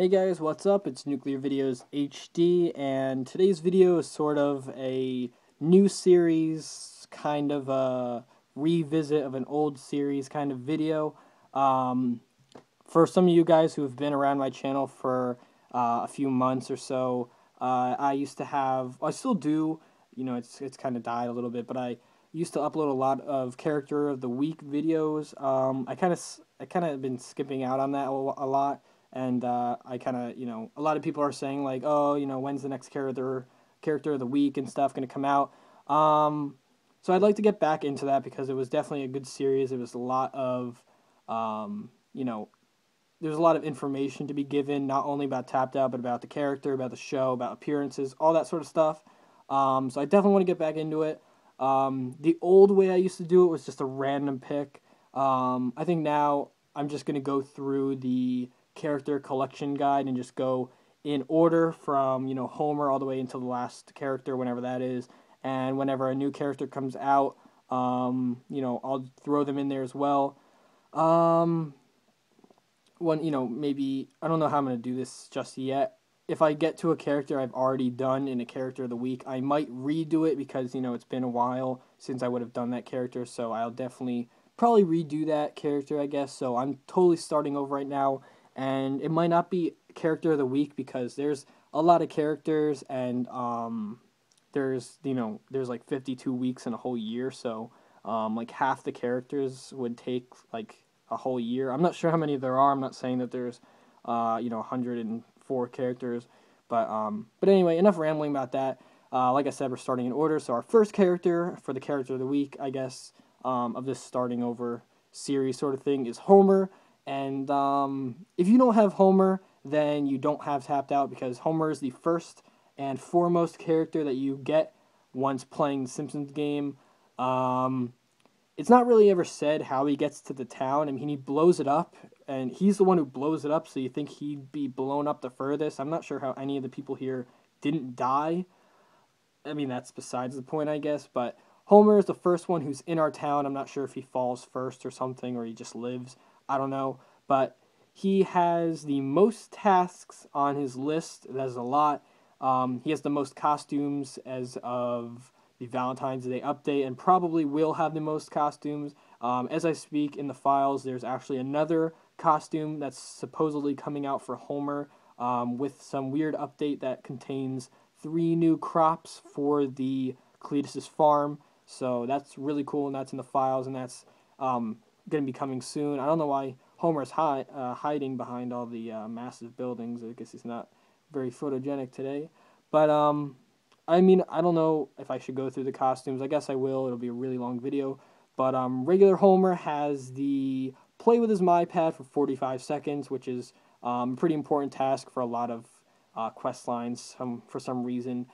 Hey guys, what's up? It's NuclearVideosHD, and today's video is sort of a new series, kind of a revisit of an old series kind of video. For some of you guys who have been around my channel for a few months or so, I still do, it's kind of died a little bit, but I used to upload a lot of Character of the Week videos. I kind of been skipping out on that a lot. And I kind of, a lot of people are saying like, oh, when's the next character of the week and stuff going to come out? So I'd like to get back into that because it was definitely a good series. It was a lot of, there's a lot of information to be given, not only about Tapped Out, but about the character, about the show, about appearances, all that sort of stuff. So I definitely want to get back into it. The old way I used to do it was just a random pick. I think now I'm just going to go through the character collection guide and just go in order from Homer all the way until the last character, whenever that is, and whenever a new character comes out, I'll throw them in there as well. Maybe I don't know how I'm gonna do this just yet. If I get to a character I've already done in a character of the week, I might redo it because it's been a while since I would have done that character, so I'll definitely probably redo that character, I guess. So I'm totally starting over right now, and it might not be character of the week because there's a lot of characters, and there's like 52 weeks in a whole year, so like half the characters would take like a whole year. I'm not sure how many there are. I'm not saying that there's 104 characters, but anyway, enough rambling about that. Like I said, we're starting in order. So our first character for the character of the week, I guess, of this starting over series sort of thing is Homer. And if you don't have Homer, then you don't have Tapped Out because Homer is the first and foremost character that you get once playing the Simpsons game. It's not really ever said how he gets to the town. I mean, he blows it up, and he's the one who blows it up, so you think he'd be blown up the furthest. I'm not sure how any of the people here didn't die. I mean, that's besides the point, I guess, but Homer is the first one who's in our town. I'm not sure if he falls first or something, or he just lives. I don't know, but he has the most tasks on his list. That's a lot. He has the most costumes as of the Valentine's Day update, and probably will have the most costumes. As I speak in the files, there's actually another costume that's supposedly coming out for Homer with some weird update that contains 3 new crops for the Cletus's farm. So that's really cool, and that's in the files, and that's going to be coming soon. I don't know why Homer's hiding behind all the massive buildings. I guess he's not very photogenic today. But I mean, I don't know if I should go through the costumes. I guess I will. It'll be a really long video. But regular Homer has the play with his MyPad for 45 seconds, which is a pretty important task for a lot of quest lines for some reason.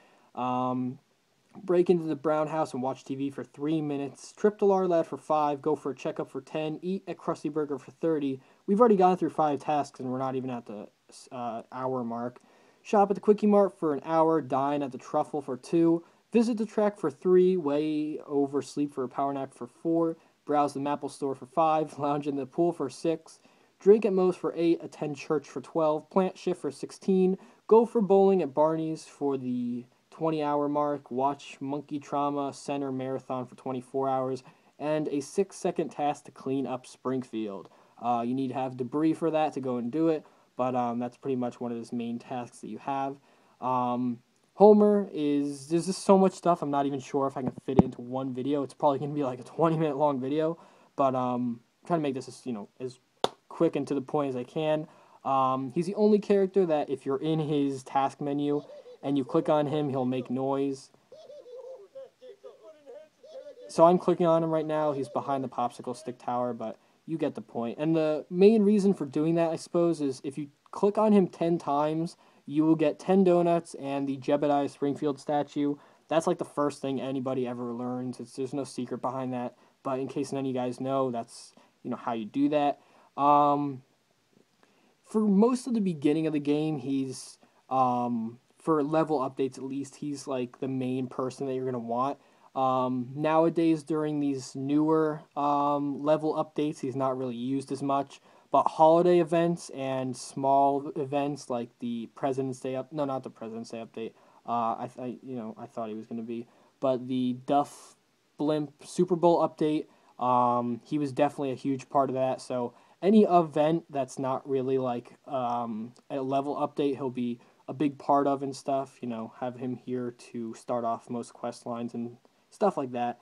Break into the brown house and watch TV for 3 minutes. Trip to Lar Lad for 5. Go for a checkup for 10. Eat at Krusty Burger for 30. We've already gone through 5 tasks, and we're not even at the hour mark. Shop at the Quickie Mart for an hour. Dine at the Truffle for 2. Visit the track for 3. Way over sleep for a power nap for 4. Browse the Maple store for 5. Lounge in the pool for 6. Drink at Moe's for 8. Attend church for 12. Plant shift for 16. Go for bowling at Barney's for the 20-hour mark. Watch Monkey Trauma Center Marathon for 24 hours. And a 6-second task to clean up Springfield. You need to have debris for that to go and do it. But that's pretty much one of his main tasks that you have. Homer there's just so much stuff, I'm not even sure if I can fit it into one video. It's probably going to be like a 20-minute long video. But I'm trying to make this as quick and to the point as I can. He's the only character that if you're in his task menu and you click on him, he'll make noise. So I'm clicking on him right now. He's behind the popsicle stick tower, but you get the point. And the main reason for doing that, I suppose, is if you click on him 10 times, you will get 10 donuts and the Jebediah Springfield statue. That's like the first thing anybody ever learns. There's no secret behind that. But in case none of you guys know, that's how you do that. For most of the beginning of the game, he's for level updates at least, he's like the main person that you're gonna want. Nowadays, during these newer level updates, he's not really used as much. But holiday events and small events like the President's Day up, no, not the President's Day update. I thought he was going to be, but the Duff Blimp Super Bowl update. He was definitely a huge part of that. So any event that's not really like a level update, he'll be a big part of and stuff. Have him here to start off most quest lines and stuff like that.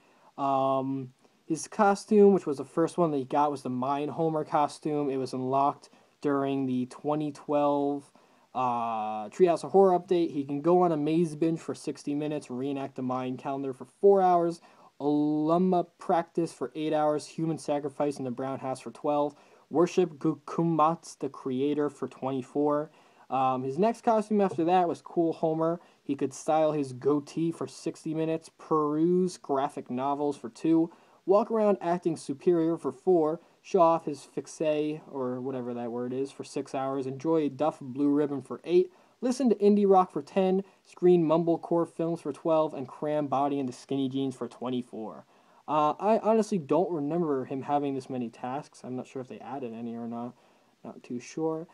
His costume, which was the first one that he got, was the Mine Homer costume. It was unlocked during the 2012 Treehouse of Horror update. He can go on a maze binge for 60 minutes, reenact the Mayan calendar for 4 hours, Alumma practice for 8 hours, human sacrifice in the brown house for 12, worship Gukumats, the creator, for 24. His next costume after that was Cool Homer. He could style his goatee for 60 minutes, peruse graphic novels for 2, walk around acting superior for 4, show off his fixe, or whatever that word is, for 6 hours, enjoy a Duff Blue Ribbon for 8, listen to indie rock for 10, screen mumblecore films for 12, and cram body into skinny jeans for 24. I honestly don't remember him having this many tasks. I'm not sure if they added any or not. Not too sure.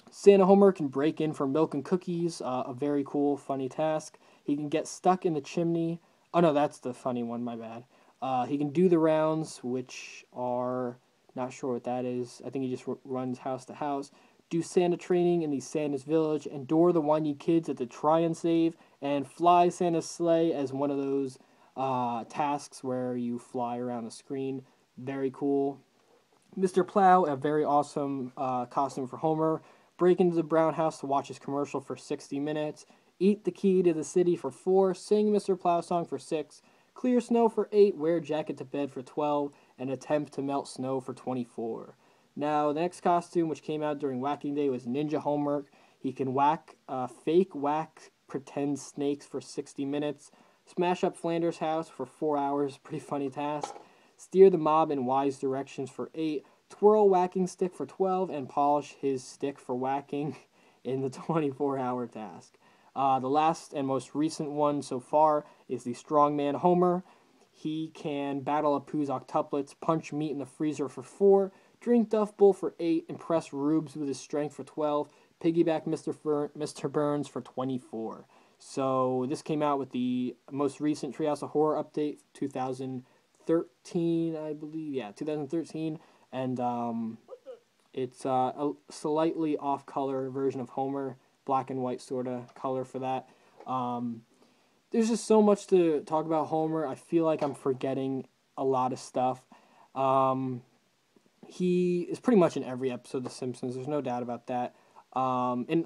Santa Homer can break in for milk and cookies, a very cool, funny task. He can get stuck in the chimney. Oh, no, that's the funny one, my bad. He can do the rounds, which are, not sure what that is. I think he just runs house to house. Do Santa training in the Santa's village, endure the whiny kids at the try and save, and fly Santa's sleigh as one of those tasks where you fly around the screen. Very cool. Mr. Plow, a very awesome costume for Homer. Break into the brown house to watch his commercial for 60 minutes. Eat the key to the city for 4. Sing Mr. Plow song for 6. Clear snow for 8. Wear jacket to bed for 12. And attempt to melt snow for 24. Now, the next costume, which came out during Whacking Day, was Ninja Homer. He can fake whack pretend snakes for 60 minutes. Smash up Flanders' house for 4 hours. Pretty funny task. Steer the mob in wise directions for 8. Twirl whacking stick for 12. And polish his stick for whacking in the 24-hour task. The last and most recent one so far is the Strongman Homer. He can battle Apu's octuplets, punch meat in the freezer for 4, drink Duff Bull for 8, impress Rubes with his strength for 12, piggyback Mr. Burns for 24. So this came out with the most recent Treehouse of Horror update, 2013, I believe. Yeah, 2013. And it's a slightly off-color version of Homer, black and white sort of color for that. There's just so much to talk about Homer. I feel like I'm forgetting a lot of stuff. He is pretty much in every episode of The Simpsons. There's no doubt about that. And,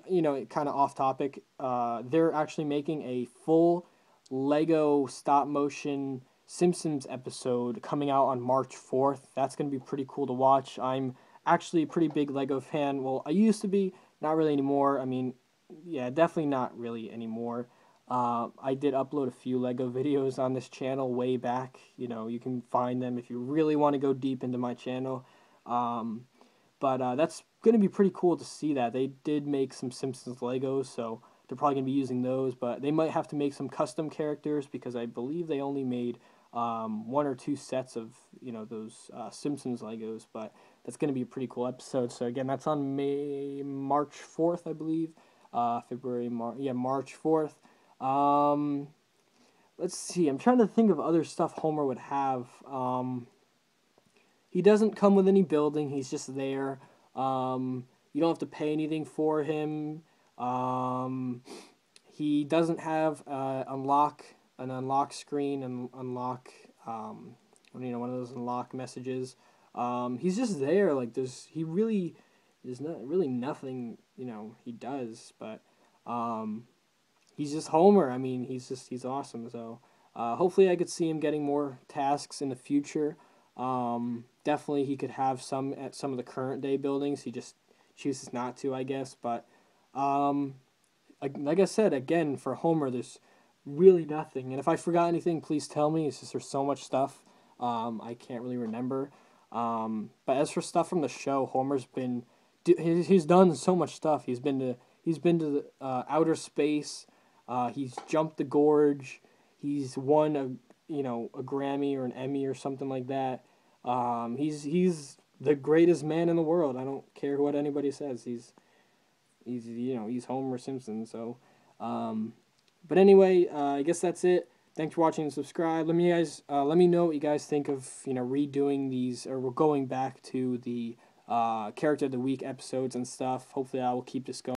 kind of off topic, they're actually making a full Lego stop-motion Simpsons episode coming out on March 4th. That's going to be pretty cool to watch. I'm actually a pretty big Lego fan. Well, I used to be, not really anymore. I mean, yeah, definitely not really anymore. I did upload a few Lego videos on this channel way back. You can find them if you really want to go deep into my channel. But that's going to be pretty cool to see that. They did make some Simpsons Legos, so they're probably going to be using those. But they might have to make some custom characters because I believe they only made 1 or 2 sets of those Simpsons Legos. But that's going to be a pretty cool episode. So again, that's on March 4th, I believe. March 4th. Let's see. I'm trying to think of other stuff Homer would have. He doesn't come with any building. He's just there. You don't have to pay anything for him. He doesn't have an unlock screen and unlock one of those unlock messages. He's just there. Like there's not really nothing he does, but he's just Homer. I mean, he's awesome. So hopefully I could see him getting more tasks in the future. Definitely he could have some at some of the current day buildings. He just chooses not to, I guess. But like I said, again, for Homer, there's really nothing. And if I forgot anything, please tell me. It's just there's so much stuff I can't really remember. But as for stuff from the show, Homer's been he's done so much stuff. He's been to the outer space. He's jumped the gorge. He's won a Grammy or an Emmy or something like that. He's the greatest man in the world. I don't care what anybody says. He's Homer Simpson. So, but anyway, I guess that's it. Thanks for watching and subscribe. Let me know what you guys think of redoing these, or we're going back to the character of the week episodes and stuff. Hopefully, I will keep this going.